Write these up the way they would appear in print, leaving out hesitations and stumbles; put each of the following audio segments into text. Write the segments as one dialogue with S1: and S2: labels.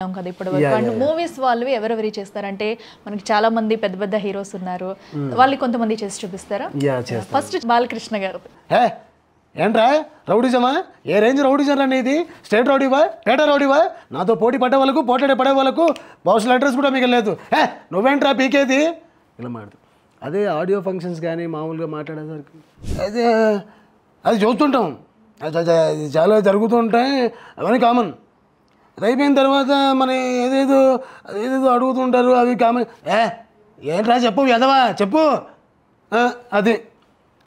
S1: కదా ఇప్పటివరకు and movies వాళ్ళు ఎవరెవరి చేస్తారంటే మనకి చాలా మంది పెద్ద పెద్ద హీరోస్ ఉన్నారు వాళ్ళు కొంతమంది చేసి చూపిస్తారా ఫస్ట్ బాలకృష్ణ గారు
S2: ఏంట్రా రౌడీజమా ఏ రేంజ్ రౌడీజం అనేది స్టేట్ రౌడీవా పేట రౌడీవా నాతో పోటీ పడే వాళ్ళకు పోటీ పడే వాళ్ళకు బాక్సుల అడ్రస్ కూడా మీకు లేదు నువ్వేంట్రా పీకేది ఇలా మాట్లాడు అదే ఆడియో ఫంక్షన్స్ కానీ మామూలుగా మాట్లాడేసరికి అది చూస్తుంటాం అది చాలా జరుగుతూ ఉంటాయి అవన్నీ కామన్ అది అయిపోయిన తర్వాత మన ఏదేదో అడుగుతుంటారు అవి కామన్ ఏంట్రా చెప్పు ఎదవా చెప్పు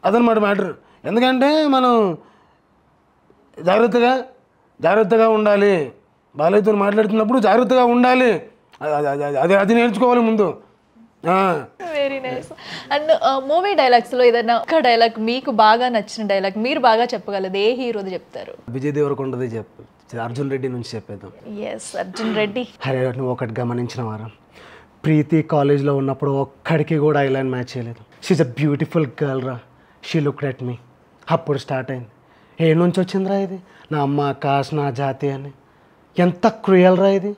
S2: అదనమాట మ్యాటర్ ఎందుకంటే మనం జాగ్రత్తగా ఉండాలి బాలయ్యతో మాట్లాడుతున్నప్పుడు జాగ్రత్తగా ఉండాలి అది నేర్చుకోవాలి ముందు
S1: వెరీ నైస్ అండ్ మూవీ డైలాగ్స్లో ఏదైనా ఒక డైలాగ్ మీకు బాగా నచ్చిన డైలాగ్ మీరు బాగా చెప్పగలదు ఏ హీరోది చెప్తారు
S2: విజయ్ దేవరకొండది చెప్పు అర్జున్ రెడ్డి నుంచి చెప్పేద్దాం
S1: ఎస్ అర్జున్ రెడ్డి
S2: అరే నువ్వు ఒకటి గమనించిన వారం ప్రీతి కాలేజ్లో ఉన్నప్పుడు ఒక్కడికి కూడా ఐలైన్ మ్యాచ్ చేయలేదు షీఈ్ అ బ్యూటిఫుల్ గర్ల్ రా షీ లుక్డ్ ఎట్ మీ అప్పుడు స్టార్ట్ అయింది ఏ నుంచి వచ్చిందిరా ఇది నా అమ్మ కాస్ట్ నా జాతి అని ఎంత క్రూయల్ రా ఇది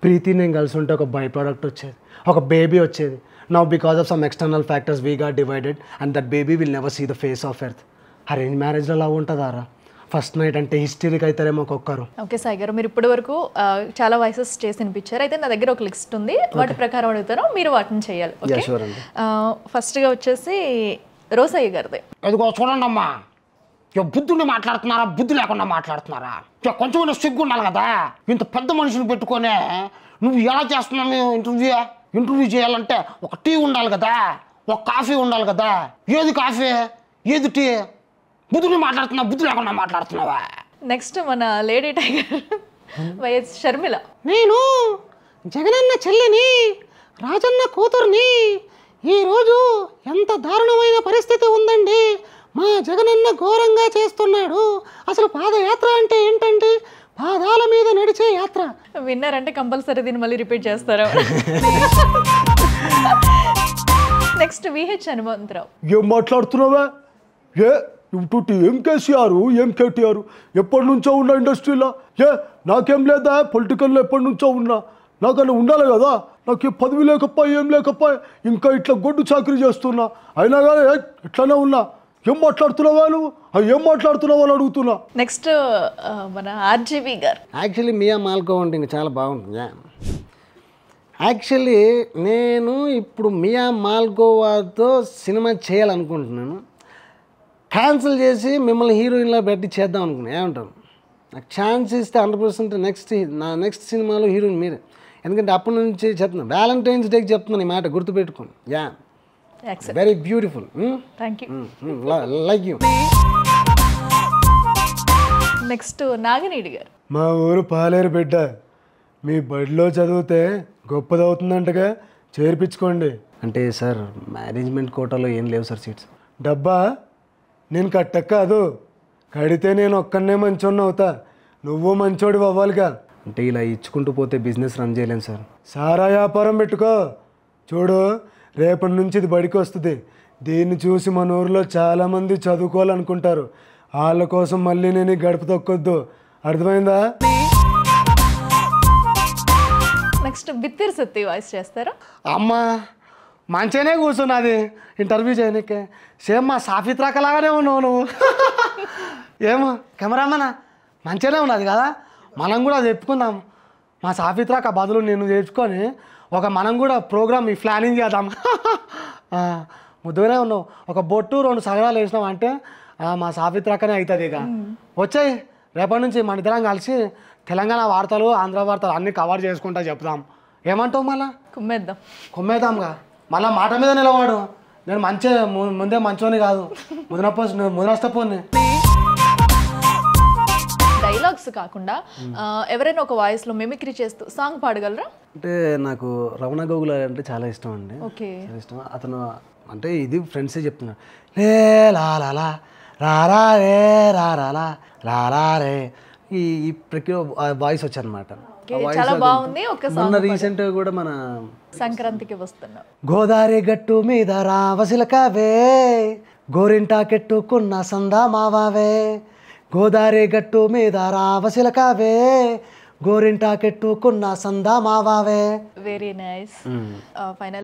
S2: ప్రీతి నేను కలిసి ఉంటే ఒక బై ప్రోడక్ట్ వచ్చేది ఒక బేబీ వచ్చేది now because of some external factors we got divided and that baby will never see the face of earth arrange మ్యారేజ్లో అలా ఉంటుందారా ఫస్ట్ నైట్ అంటే హిస్టరీకి అవుతారేమో ఒక్కొక్కరు
S1: ఓకే సాయి గారు మీరు ఇప్పటి వరకు చాలా వాయిసెస్ చేసి వినిపించారు అయితే నా దగ్గర ఒక లిస్ట్ ఉంది వాటి ప్రకారం అడుగుతారో మీరు వాటిని చేయాలి ఓకే ఫస్ట్గా వచ్చేసి రోసయ్య గారిది
S3: అదిగో చూడండి అమ్మా బుద్ధుని మాట్లాడుతున్నారా బుద్ధి లేకుండా మాట్లాడుతున్నారా కొంచెం సిగ్గు ఉండాలి కదా ఇంత పెద్ద మనిషిని పెట్టుకొని నువ్వు ఎలా చేస్తున్నావు ఇంటర్వ్యూ చేయాలంటే ఒక టీ ఉండాలి కదా ఒక కాఫీ ఉండాలి కదా ఏది కాఫీ ఏది టీ బుద్ధుని మాట్లాడుతున్నావు బుద్ధి లేకుండా మాట్లాడుతున్నావా
S1: నెక్స్ట్ మన లేడీ టైగర్ వైఎస్ షర్మిల
S3: నేను జగనన్న చెల్లిని రాజన్న కూతుర్ని ఈరోజు ఎంత దారుణమైన పరిస్థితి ఉందండి మా జగనన్న ఘోరంగా చేస్తున్నాడు అసలు పాదయాత్ర అంటే ఏంటండి పాదాల మీద నడిచే యాత్ర
S1: విన్నారంటే కంపల్సరీ దీన్ని మళ్ళీ రిపీట్ చేస్తారా నెక్స్ట్ విహెచ్ హనుమంతరావు
S2: ఏం మాట్లాడుతున్నావా ఏం కేసీఆర్ ఏం కేటీఆర్ ఎప్పటి నుంచో ఉన్నా ఇండస్ట్రీలో నాకేం లేదా పొలిటికల్లో ఎప్పటి నుంచో ఉన్నా నాకన్నా ఉండాలి కదా నాకు పదవి లేకపో ఏం లేకపో ఇంకా ఇట్లా గొడ్డు చాకరీ చేస్తున్నా అయినా కానీ ఇట్లానే ఉన్నా ఏం మాట్లాడుతున్నావా నువ్వు ఏం మాట్లాడుతున్నావు అని అడుగుతున్నా
S1: నెక్స్ట్ మన ఆర్జీవి గారు
S2: యాక్చువల్లీ మియా మాల్కో అంటే ఇంకా చాలా బాగుంటుంది యాక్చువల్లీ నేను ఇప్పుడు మియా మాల్కోవాతో సినిమా చేయాలనుకుంటున్నాను క్యాన్సిల్ చేసి మిమ్మల్ని హీరోయిన్లా పెట్టి చేద్దాం అనుకున్నాను ఏమంటాను నాకు ఛాన్స్ ఇస్తే 100% నా నెక్స్ట్ సినిమాలో హీరోయిన్ మీరే ఎందుకంటే అప్పటి నుంచి చెప్తున్నాను వ్యాలంటైన్స్ డేకి చెప్తున్నాను ఈ మాట గుర్తుపెట్టుకోండి very beautiful
S1: thank you
S2: like you
S1: next Nagineedi గారు
S2: మా ఊరు పాలేరు బిడ్డ మీ బడిలో చదివితే గొప్పదవుతుందంటగా చేర్పించుకోండి అంటే సార్ మేనేజ్మెంట్ కోటాలో ఏం లేవు సార్ సీట్స్ డబ్బా నేను కట్టక కాదు కడితే నేను ఒక్కనే మంచోడిని అవుతా నువ్వు మంచోడివి అవ్వాలిగా అంటే ఇలా ఇచ్చుకుంటూ పోతే బిజినెస్ రన్ చేయలేను సార్ సారా వ్యాపారం పెట్టుకో చూడు రేపటి నుంచి ఇది బడికి వస్తుంది దీన్ని చూసి మన ఊరిలో చాలామంది చదువుకోవాలనుకుంటారు వాళ్ళ కోసం మళ్ళీ నేను గడప తొక్కొద్దు అర్థమైందా
S1: నెక్స్ట్ బిత్తిరి సత్తి వాయిస్ చేస్తారా
S2: అమ్మా మంచిగానే కూర్చున్నది ఇంటర్వ్యూ చేయనికే సేమ్ మా సాఫిత్రాకలాగానే ఉన్నావు నువ్వు ఏమో కెమెరామనా మంచిగానే ఉన్నది కదా మనం కూడా చెప్పుకుందాం మా సాఫిత్రాక బదులు నేను చేర్చుకొని మనం కూడా ప్రోగ్రామ్ ఈ ప్లానింగ్ చేద్దాం ముద్దుగానే ఉన్నావు ఒక బొట్టు 2 సగరాలు వేసినావు అంటే మా సాఫిత్రాకనే అవుతుంది ఇక వచ్చాయి రేపటి నుంచి మన ఇద్దరం కలిసి తెలంగాణ వార్తలు ఆంధ్ర వార్తలు అన్నీ కవర్ చేసుకుంటా చెప్తాం ఏమంటావు మళ్ళా కుమ్మేద్దాంగా మళ్ళీ మాట మీద నిలవాడు నేను ముందే మంచోని కాదు ముదనష్టపోని
S1: డైలాగ్స్ కాకుండా ఎవరైనా ఒక వాయిస్ లో మిమిక్రీ చేస్తూ సాంగ్ పాడగలరా
S2: అంటే నాకు రమణ గోగుల అంటే చాలా ఇష్టం అండి ఇష్టం అతను అంటే ఇది ఫ్రెండ్సే చెప్తున్నాడు లే లాలా రారా రే రారా రారా రే ఈ ప్రక్రియ వాయిస్ వచ్చారనమాట
S1: చాలా బాగుంది
S2: మొన్న రీసెంట్ గా కూడా మన
S1: సంక్రాంతికి వస్తున్నాం
S2: గోదావరి గట్టు మీద రావసిలకవే గోరింటా కెట్టుకున్న సందా మావావే గోదావరి గట్టు మీద రావసిలకవే గోరింటాకెట్టుకున్న సందా మావావే.
S1: Very nice. ఫైనల్